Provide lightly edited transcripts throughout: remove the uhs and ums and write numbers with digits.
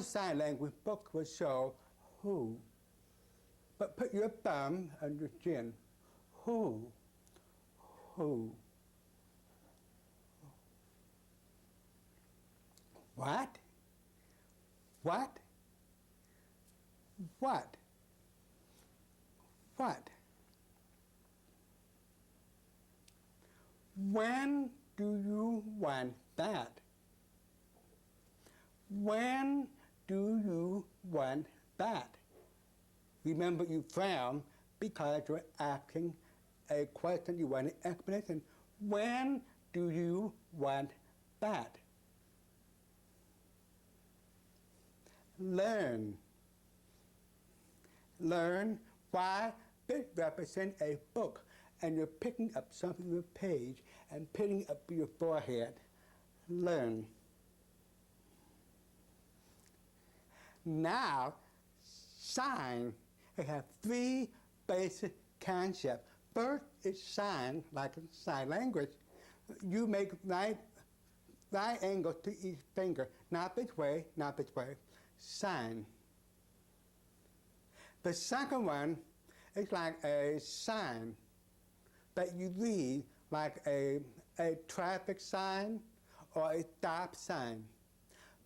Most sign language books will show who. But put your thumb on your chin. Who. Who. What? What? What? What? When do you want that? When do you want that? Remember, you frown because you're asking a question, you want an explanation. When do you want that? Learn. Learn. Why? This represents a book, and you're picking up something on the page and putting it up your forehead. Learn. Now, sign. I have three basic concepts. First is sign, like in sign language. You make right angle to each finger. Not this way, not this way. Sign. The second one is like a sign that you read, like a traffic sign or a stop sign.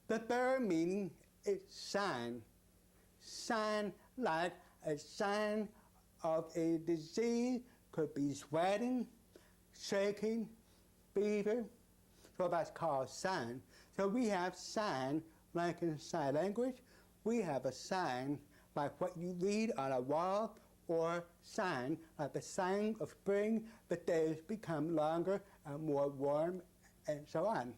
The third meaning is sign. Sign like a sign of a disease, could be sweating, shaking, fever. So that's called sign. So we have sign like in sign language. We have a sign like what you read on a wall, or sign like the sign of spring, the days become longer and more warm, and so on.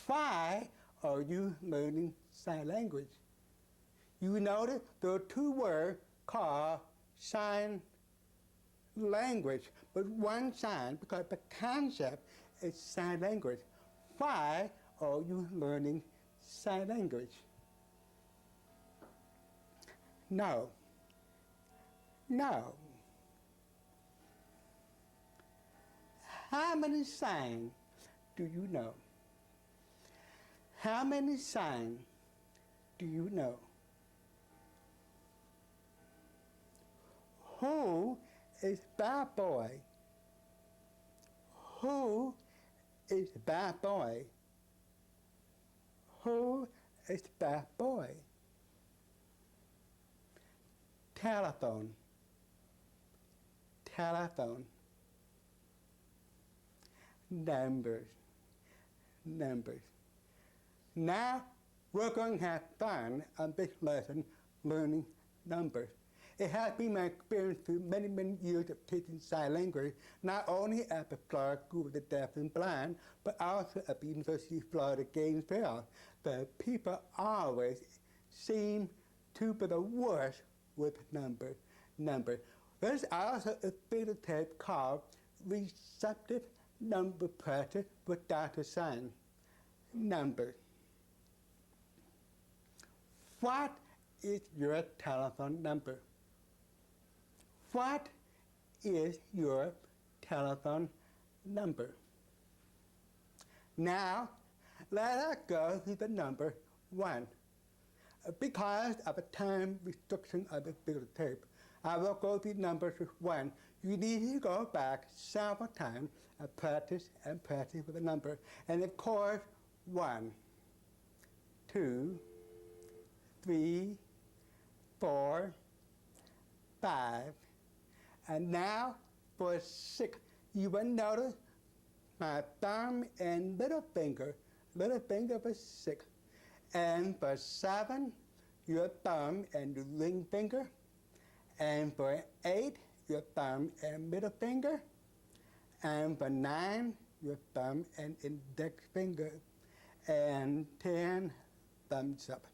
Why are you learning sign language? You notice there are two words called sign language, but one sign, because the concept is sign language. Why are you learning sign language? No. No. How many signs do you know? How many signs do you know? Who is bad boy? Who is bad boy? Who is bad boy? Telephone. Telephone. Numbers. Numbers. Now we're going to have fun on this lesson learning numbers. It has been my experience through many, many years of teaching sign language, not only at the Florida School of the Deaf and Blind, but also at the University of Florida Gainesville. The people always seem to be the worst with numbers. There's also a phenotype called receptive number practice without a sign. Numbers. What is your telephone number? What is your telephone number? Now, let us go to the number 1. Because of a time restriction of the videotape, I will go through numbers with 1. You need to go back several times and practice with the number. And of course, 1, 2, 3, 4, 5. And now for 6, you will notice my thumb and little finger for 6. And for 7, your thumb and your ring finger. And for 8, your thumb and middle finger. And for 9, your thumb and index finger. And 10, thumbs up.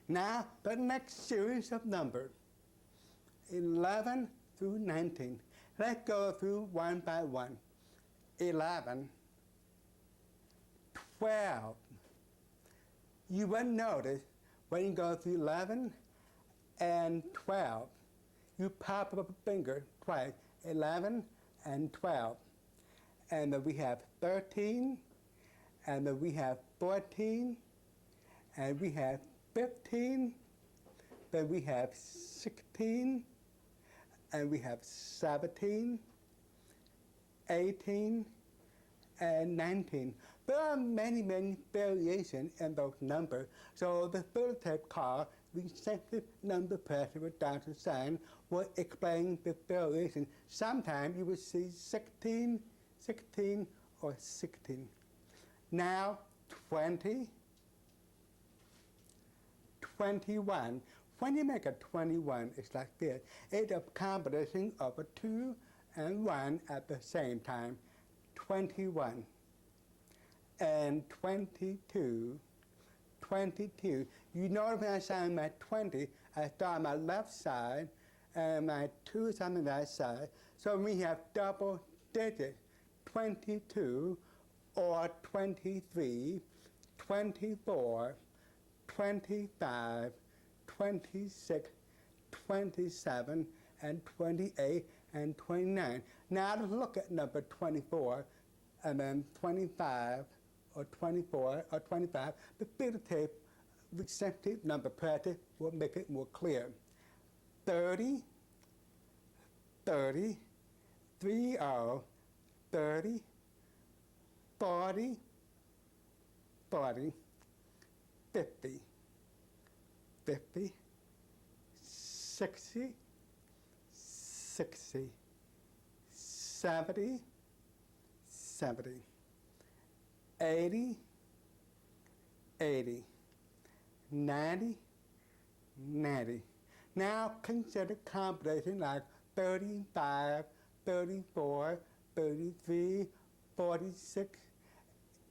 Now, the next series of numbers, 11 through 19. Let's go through one by one. 11, 12. You will notice when you go through 11 and 12, you pop up a finger twice, 11 and 12. And then we have 13 and then we have 14, and we have 15, then we have 16, and we have 17, 18, and 19. There are many, many variations in those numbers. So the filter tape called recessive number pattern with dollar sign will explain the variation. Sometimes you will see 16, 16, or 16. Now 20, 21. When you make a 21, it's like this. It's a combination of a 2 and 1 at the same time. 21. And 22. 22. You notice when I sign my 20, I start on my left side, and my 2 is on the right side. So we have double digits. 22, or 23, 24, 25, 26, 27, and 28, and 29. Now let's look at number 24, and then 25, or 24, or 25. The filter tape recessive number pattern will make it more clear. 30, 30, 30, 30, 40, 40, 50, 50, 60, 60, 70, 70, 80, 80, 90, 90. Now consider combination like 35, 34, 33, 46,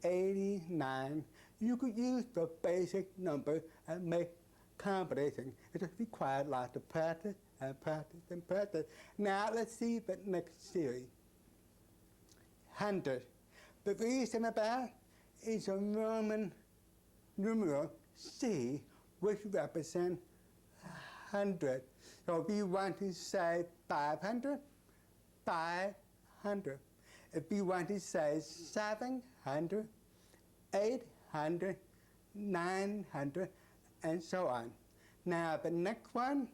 89. You could use the basic number and make combination. It just requires lots of practice and practice and practice. Now let's see the next series. 100. The reason about is a Roman numeral C, which represents 100. So if you want to say 500, 500. If you want to say 700, 800, 900, and so on. Now the next one,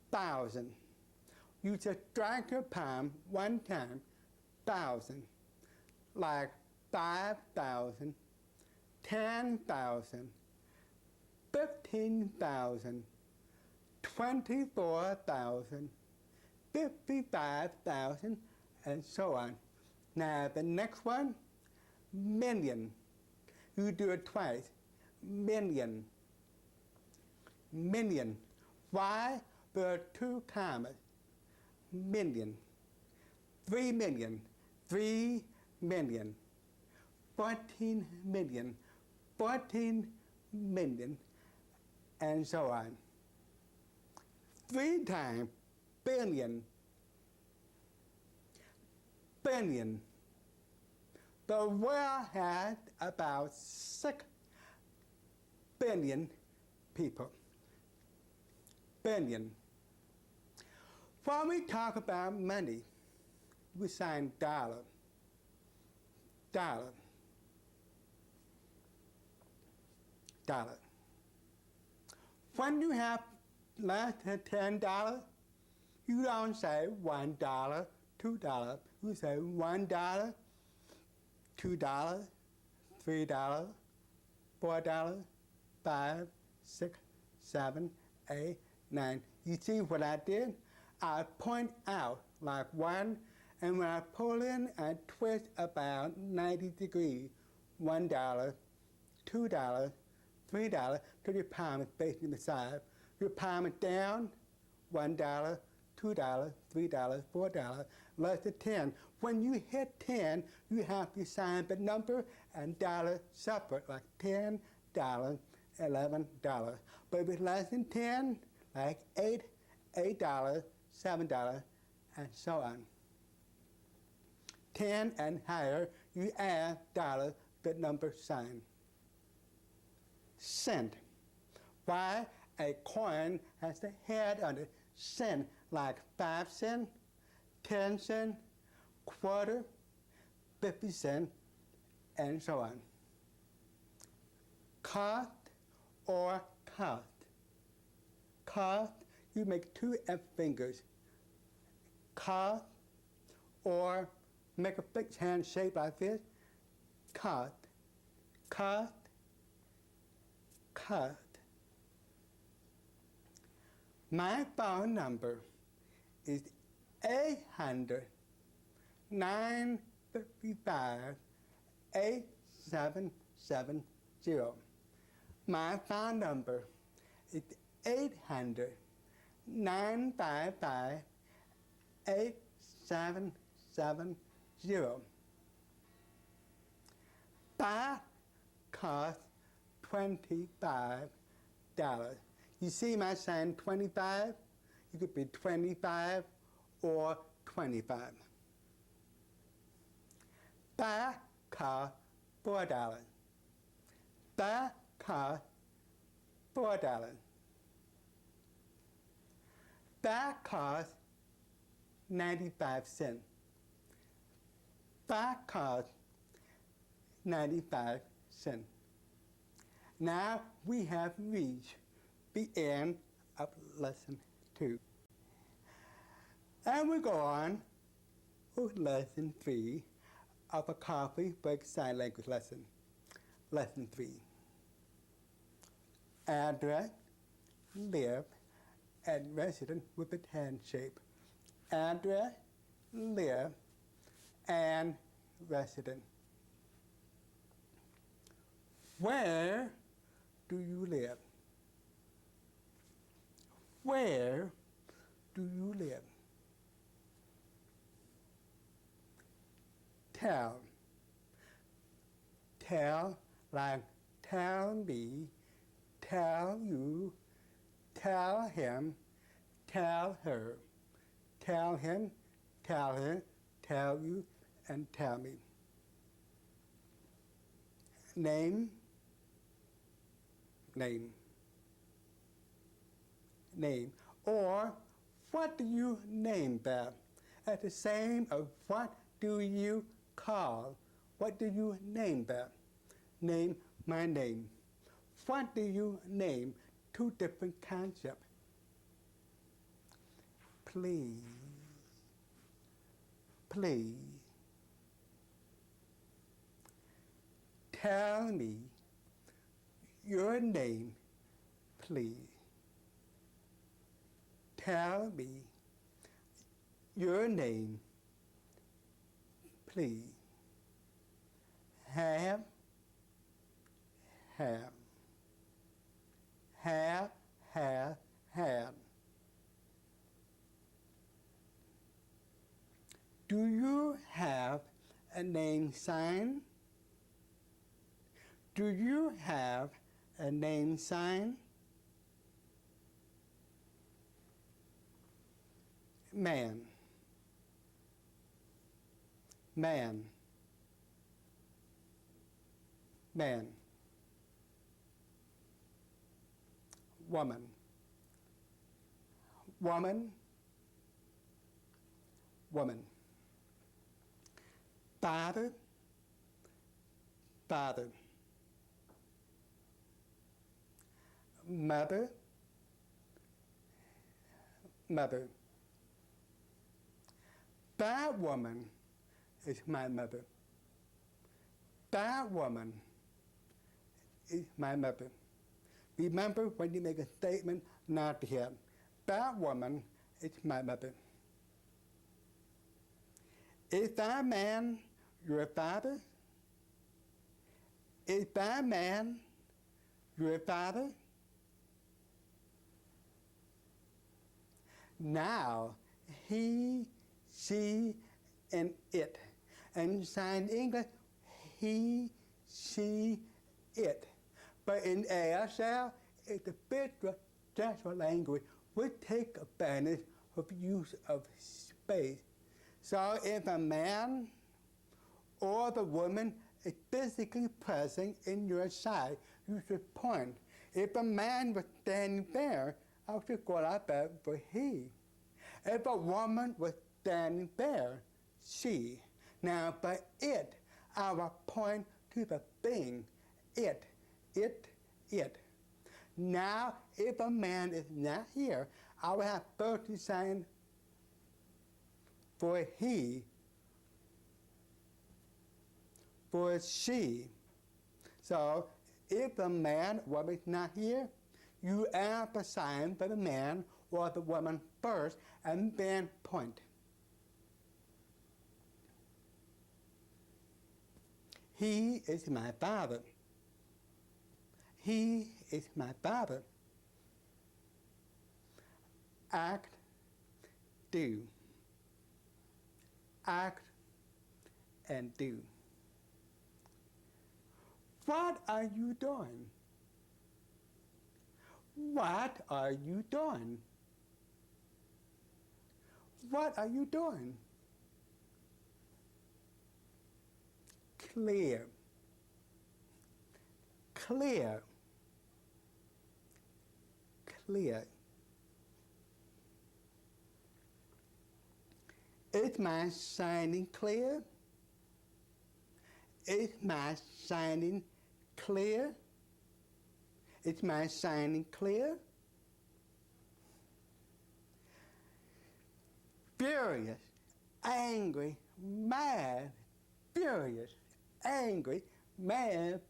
1,000. You just drag your palm one time, 1,000. Like 5,000, 10,000, 15,000, 24,000, 55,000, and so on. Now the next one, million. You do it twice. Million. Million. Why? There are 2 commas. Million. 3 million. 3 million. 14 million. 14 million. And so on. 3 times billion. Billion. The world has about 6 billion people. Billion. When we talk about money, we sign dollar. Dollar. Dollar. When you have less than $10, you don't say $1, $2. You say $1, $2, $3, $4, 5, 6, 7, 8, 9. You see what I did? I point out like 1, and when I pull in, I twist about 90 degrees. $1, $2, $3, till your palm is facing the side. Your palm is down, $1, $2, $3, $4, less than 10. When you hit 10, you have to sign the number and dollar separate, like $10, $11. But if it's less than 10, like $8, $7, and so on. 10 and higher, you add dollar, the number sign. Cent. Why? A coin has the head on it. Cent, like 5 cents, 10 cents, quarter, 50 cents, and so on. Cut or cut. Cut, you make two F fingers. Cut, or make a big hand shape like this. Cut, cut, cut. My phone number is 800-955-8770. My phone number is 800-955-8770. That costs $25. You see my sign 25? You could be 25 or 25. That costs $4. That costs $4. That costs 95 cents. That costs 95 cents. Now we have reached the end of lesson 2. And we go on with lesson 3 of a Coffee Break Sign Language lesson. Lesson 3. Address, live, and resident with a hand shape. Address, live, and resident. Where do you live? Where do you live? Tell. Tell, like tell me, tell you, tell him, tell her. Tell him, tell her, tell you, and tell me. Name, name, name. Or what do you name that? At the same of what do you call? What do you name that? Name, my name. What do you name? Two different concepts. Please, please. Tell me your name, please. Tell me your name, please. Have, have. Have, have, have. Do you have a name sign? Do you have a name sign? Man, man, man. Woman, woman, woman. Father, father. Mother, mother. That woman is my mother. That woman is my mother. Remember when you make a statement, not to him. That woman is my mother. Is that man your father? Is that man your father? Now, he, she, and it. And signed English, he, she, it. But in ASL, it's a bit gestural language. We take advantage of use of space. So if a man or the woman is physically present in your side, you should point. If a man was standing there, I should go like that for he. If a woman was standing there, she. Now, by it, I will point to the thing. It. Now, if a man is not here, I will have verb to sign for he, for she. So, if the man or woman is not here, you add the sign for the man or the woman first and then point. He is my father. He is my father. Act, do. Act and do. What are you doing? What are you doing? What are you doing? Clear. Clear. Clear. Is my shining clear? Is my shining clear? Is my shining clear? Furious, angry, mad, furious, angry, mad.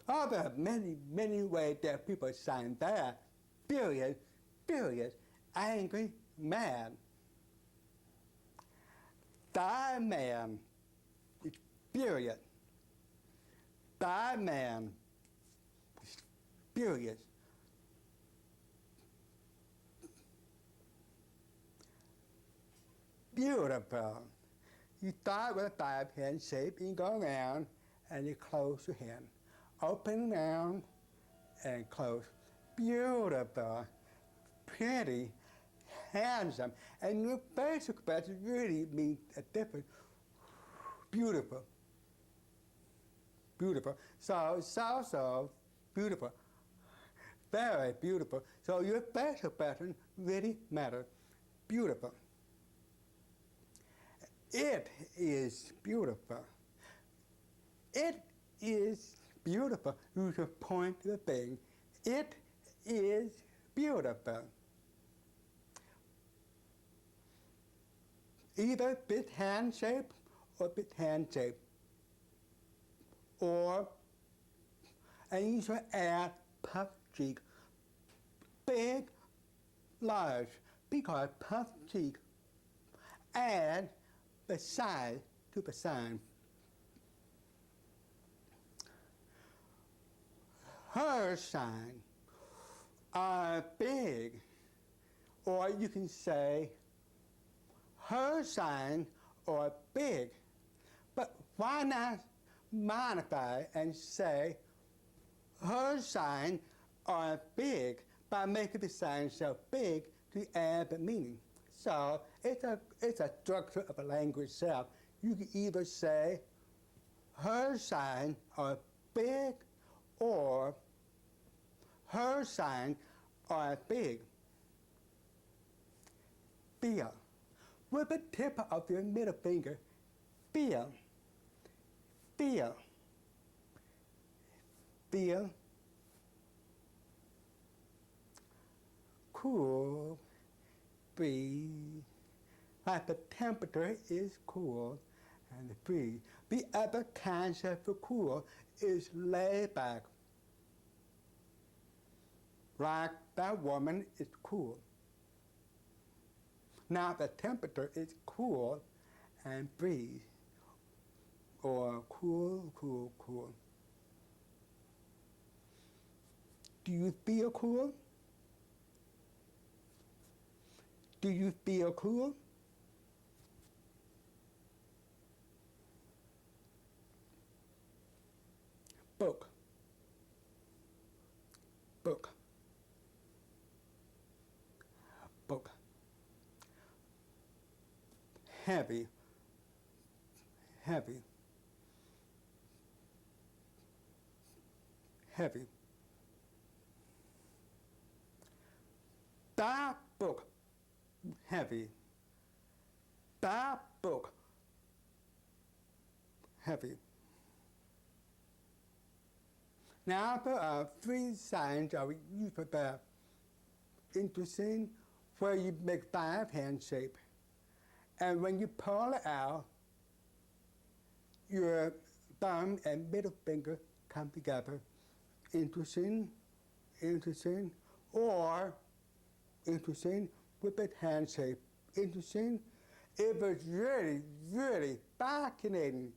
Oh, there are many ways that people sign that. Furious, angry, mad. Thy man is furious. Thy man is furious. Beautiful. You start with a 5-hand shape, you go around and you close your hand. Open around and close. Beautiful, pretty, handsome. And your facial expression really means a different, beautiful. Beautiful. So, beautiful. Very beautiful. So your facial pattern really matters. Beautiful. It is beautiful. It is beautiful. You should point to the thing. It is beautiful. Either big hand shape or big hand shape. Or, and you should add puff cheek. Big, large, because puff cheek add the size to the sign. Her sign are big, or you can say her sign are big. But why not modify and say her sign are big by making the sign so big to add the meaning? So it's a structure of a language itself. You can either say her sign are big or her sign are big. Feel. With the tip of your middle finger, feel. Feel. Feel. Cool. Breathe. Like the temperature is cool and breathe. The other concept for cool is lay back. Like that woman is cool. Now the temperature is cool and breathe. Or cool, cool, cool. Do you feel cool? Do you feel cool? Book. Book. Book. Heavy. Heavy. Heavy. That book. Heavy. That book. heavy. Now for 3 signs of use of verb. Interesting, where you make 5 hand shape. And when you pull it out, your thumb and middle finger come together. Interesting, interesting, or interesting with a hand shape. Interesting. It was really, really fascinating